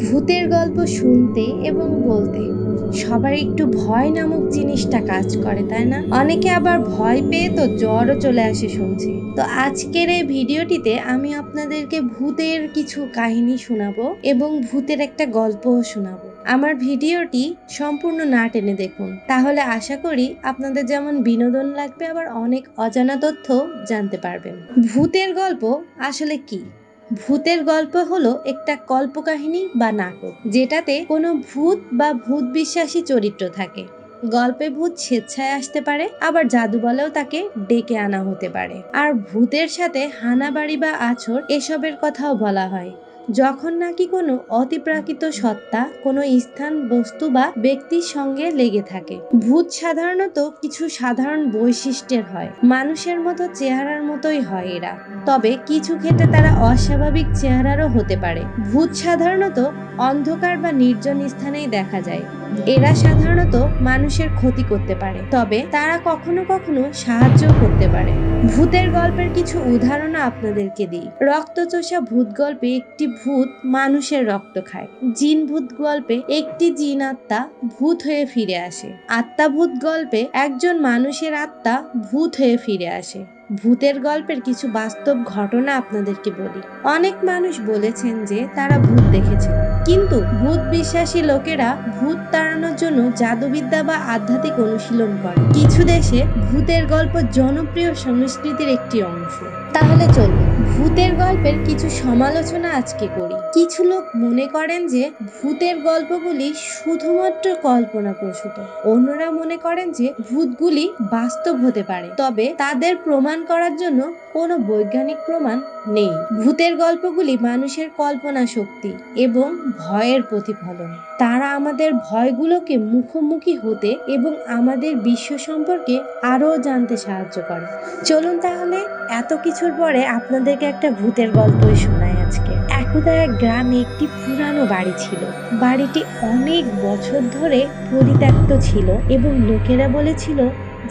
ভূতের গল্প শুনতে এবং বলতে সবার একটু ভয় নামক জিনিসটা কাজ করে, তাই না? অনেকে আবার ভয় পেয়ে তো জ্বরও চলে আসে শুনছি। তো আজকের এই ভিডিওটিতে আমি আপনাদেরকে ভূতের কিছু কাহিনী শোনাবো এবং ভূতের একটা গল্পও শোনাবো। আমার ভিডিওটি সম্পূর্ণ না টেনে দেখুন, তাহলে আশা করি আপনাদের যেমন বিনোদন লাগবে আবার অনেক অজানা তথ্য জানতে পারবেন। ভূতের গল্প আসলে কি? ভূতের গল্প হলো একটা কল্পকাহিনী বা নাটক, যেটাতে কোনো ভূত বা ভূত বিশ্বাসী চরিত্র থাকে। গল্পে ভূত স্বেচ্ছায় আসতে পারে, আবার জাদু বলেও তাকে ডেকে আনা হতে পারে। আর ভূতের সাথে হানাবাড়ি বা আছড় এসবের কথাও বলা হয়, যখন নাকি কোনো অতিপ্রাকৃত সত্তা কোনো স্থান, বস্তু বা ব্যক্তির সঙ্গে লেগে থাকে। ভূত সাধারণত কিছু সাধারণ বৈশিষ্ট্যের হয়, মানুষের মতো চেহারার মতোই হয় এরা, তবে কিছু ক্ষেত্রে তারা অস্বাভাবিক চেহারারও হতে পারে। ভূত সাধারণত অন্ধকার বা নির্জন স্থানেই দেখা যায়। এরা সাধারণত মানুষের ক্ষতি করতে পারে, তবে তারা কখনো কখনো সাহায্য করতে পারে। ভূতের গল্পের কিছু উদাহরণ আপনাদেরকে দিই। রক্তচোষা ভূত গল্পে একটি ভূত মানুষের রক্ত খায়। জিন ভূত গল্পে একটি জিন আত্মা ভূত হয়ে ফিরে আসে। আত্মা ভূত গল্পে একজন মানুষের আত্মা ভূত হয়ে ফিরে আসে। ভূতের গল্পের কিছু বাস্তব ঘটনা আপনাদেরকে বলি। অনেক মানুষ বলেছেন যে তারা ভূত দেখেছেন, কিন্তু ভূত বিশ্বাসী লোকেরা ভূত তাড়ানোর জন্য জাদুবিদ্যা বা আধ্যাত্মিক অনুশীলন করে। কিছু দেশে ভূতের গল্প জনপ্রিয় সংস্কৃতির একটি অংশ। তাহলে চলুন ভূতের গল্পের কিছু সমালোচনা আজকে করি। কিছু লোক মনে করেন যে ভূতের গল্পগুলি শুধুমাত্র কল্পনা প্রসূত। অন্যরা মনে করেন যে ভূতগুলি বাস্তব হতে পারে, তবে তাদের প্রমাণ করার জন্য কোনো বৈজ্ঞানিক প্রমাণ নেই। ভূতের গল্পগুলি মানুষের কল্পনা শক্তি এবং ভয়ের প্রতিফলন। তারা আমাদের ভয়গুলোকে মুখোমুখি হতে এবং আমাদের বিশ্ব সম্পর্কে আরও জানতে সাহায্য করে। চলুন তাহলে এত কিছুর পরে আপনাদেরকে একটা ভূতের গল্পই শোনাই আজকে। একদা এক গ্রামে একটি পুরানো বাড়ি ছিল। বাড়িটি অনেক বছর ধরে পরিত্যক্ত ছিল এবং লোকেরা বলেছিল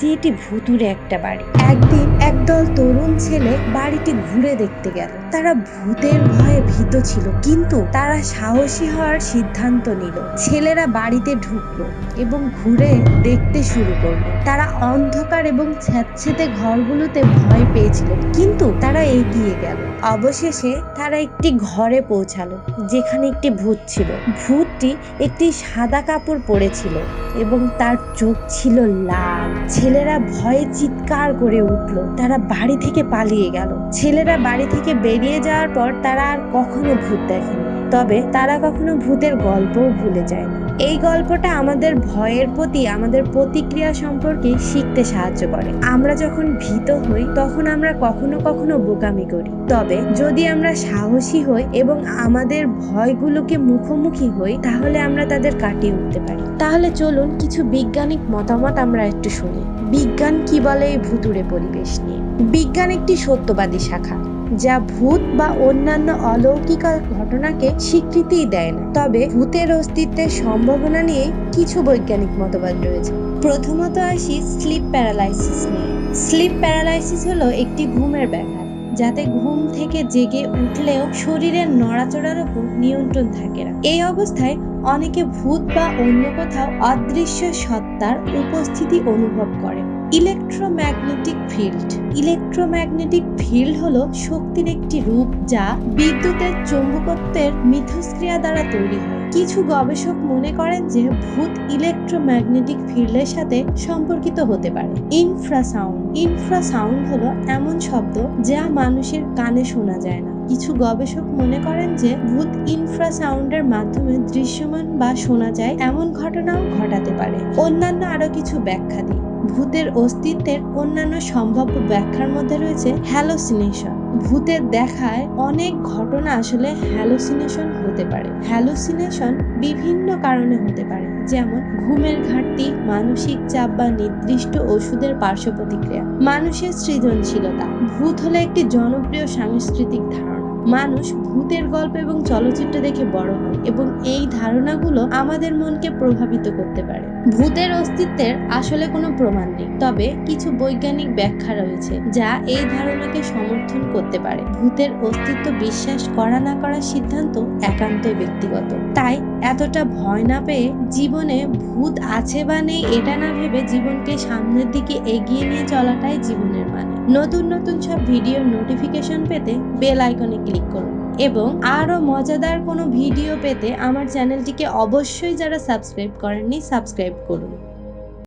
যে এটি ভুতুড়ে একটা বাড়ি। একদিন একদল তরুণ ছেলে বাড়িটি ঘুরে দেখতে গেল। তারা ভূতের ভয়ে ভীত ছিল, কিন্তু তারা সাহসী হওয়ার সিদ্ধান্ত নিল। ছেলেরা বাড়িতে ঢুকলো এবং ঘুরে দেখতে শুরু করলো। তারা অন্ধকার এবং স্যাঁতসেঁতে ঘরগুলোতে ভয় পেয়েছিল, কিন্তু তারা এগিয়ে গেল। অবশেষে তারা একটি ঘরে পৌঁছালো, যেখানে একটি ভূত ছিল। ভূতটি একটি সাদা কাপড় পরেছিল এবং তার চোখ ছিল লাল। ছেলেরা ভয়ে চিৎকার করে উঠল। তারা বাড়ি থেকে পালিয়ে গেল। ছেলেরা বাড়ি থেকে বেরিয়ে যাওয়ার পর তারা আর কখনো ভূত দেখেনি, তবে তারা কখনো ভূতের গল্পও ভুলে যায়নি। এই গল্পটা আমাদের ভয়ের প্রতি আমাদের প্রতিক্রিয়া সম্পর্কে শিখতে সাহায্য করে। আমরা যখন ভীত হই তখন আমরা কখনো কখনো বোকামি করি, তবে যদি আমরা সাহসী হই এবং আমাদের ভয়গুলোকে মুখোমুখি হই, তাহলে আমরা তাদের কাটিয়ে উঠতে পারি। তাহলে চলুন কিছু বৈজ্ঞানিক মতামত আমরা একটু শুনি। বিজ্ঞান কি বলে এই ভুতুড়ে পরিবেশ নিয়ে? বিজ্ঞান একটি সত্যবাদী শাখা, যা ভূত বা অন্যান্য অলৌকিক ঘটনাকে স্বীকৃতি দেয় না, তবে ভূতের অস্তিত্বের সম্ভাবনা নিয়ে কিছু বৈজ্ঞানিক মতবাদ রয়েছে। প্রথমত আসি স্লিপ প্যারালাইসিস নিয়ে। স্লিপ প্যারালাইসিস হলো একটি ঘুমের ব্যাঘাত, যাতে ঘুম থেকে জেগে উঠলেও শরীরের নড়াচড়ার উপর নিয়ন্ত্রণ থাকে না। এই অবস্থায় অনেকে ভূত বা অন্য কোথাও অদৃশ্য সত্তার উপস্থিতি অনুভব করে। Electromagnetic field. ইলেকট্রোম্যাগনেটিক ফিল্ড হলো শক্তির একটি রূপ, যা বিদ্যুতের চৌম্বকত্বের মিথস্ক্রিয়া দ্বারা তৈরি হয়। কিছু গবেষক মনে করেন যে ভূত ইলেকট্রোম্যাগনেটিক ফিল্ডের সাথে সম্পর্কিত হতে পারে। ইনফ্রাসাউন্ড। ইনফ্রাসাউন্ড হলো এমন শব্দ যা মানুষের কানে শোনা যায় না। কিছু গবেষক মনে করেন যে ভূত ইনফ্রাসাউন্ডের মাধ্যমে দৃশ্যমান বা শোনা যায় এমন ঘটনাও ঘটাতে পারে। অন্যান্য আরো কিছু ব্যাখ্যা দিই। ভূতের অস্তিত্বের অন্যান্য সম্ভাব্য ব্যাখ্যার মধ্যে রয়েছে হ্যালোসিনেশন। ভূতের দেখায় অনেক ঘটনা আসলে হ্যালোসিনেশন হতে পারে। হ্যালোসিনেশন বিভিন্ন কারণে হতে পারে, যেমন ঘুমের ঘাটতি, মানসিক চাপ বা নির্দিষ্ট ওষুধের পার্শ্ব প্রতিক্রিয়া। মানুষের সৃজনশীলতা। ভূত হলো একটি জনপ্রিয় সাংস্কৃতিক ধারণা। মানুষ ভূতের গল্প এবং চলচ্চিত্র দেখে বড় হয় এবং এই ধারণাগুলো আমাদের মনকে প্রভাবিত করতে পারে। ভূতের অস্তিত্বের আসলে কোনো প্রমাণ নেই, তবে কিছু বৈজ্ঞানিক ব্যাখ্যা রয়েছে যা এই ধারণাকে সমর্থন করতে পারে। ভূতের অস্তিত্ব বিশ্বাস করা না করার সিদ্ধান্ত একান্তই ব্যক্তিগত। তাই এতটা ভয় না পেয়ে জীবনে ভূত আছে বা নেই এটা না ভেবে জীবনকে সামনের দিকে এগিয়ে নিয়ে চলাটাই জীবনের মানে। নতুন নতুন সব ভিডিওর নোটিফিকেশন পেতে বেল আইকনে ক্লিক করুন এবং আরো মজাদার কোনো ভিডিও পেতে আমার চ্যানেলটিকে অবশ্যই যারা সাবস্ক্রাইব করেননি সাবস্ক্রাইব করুন।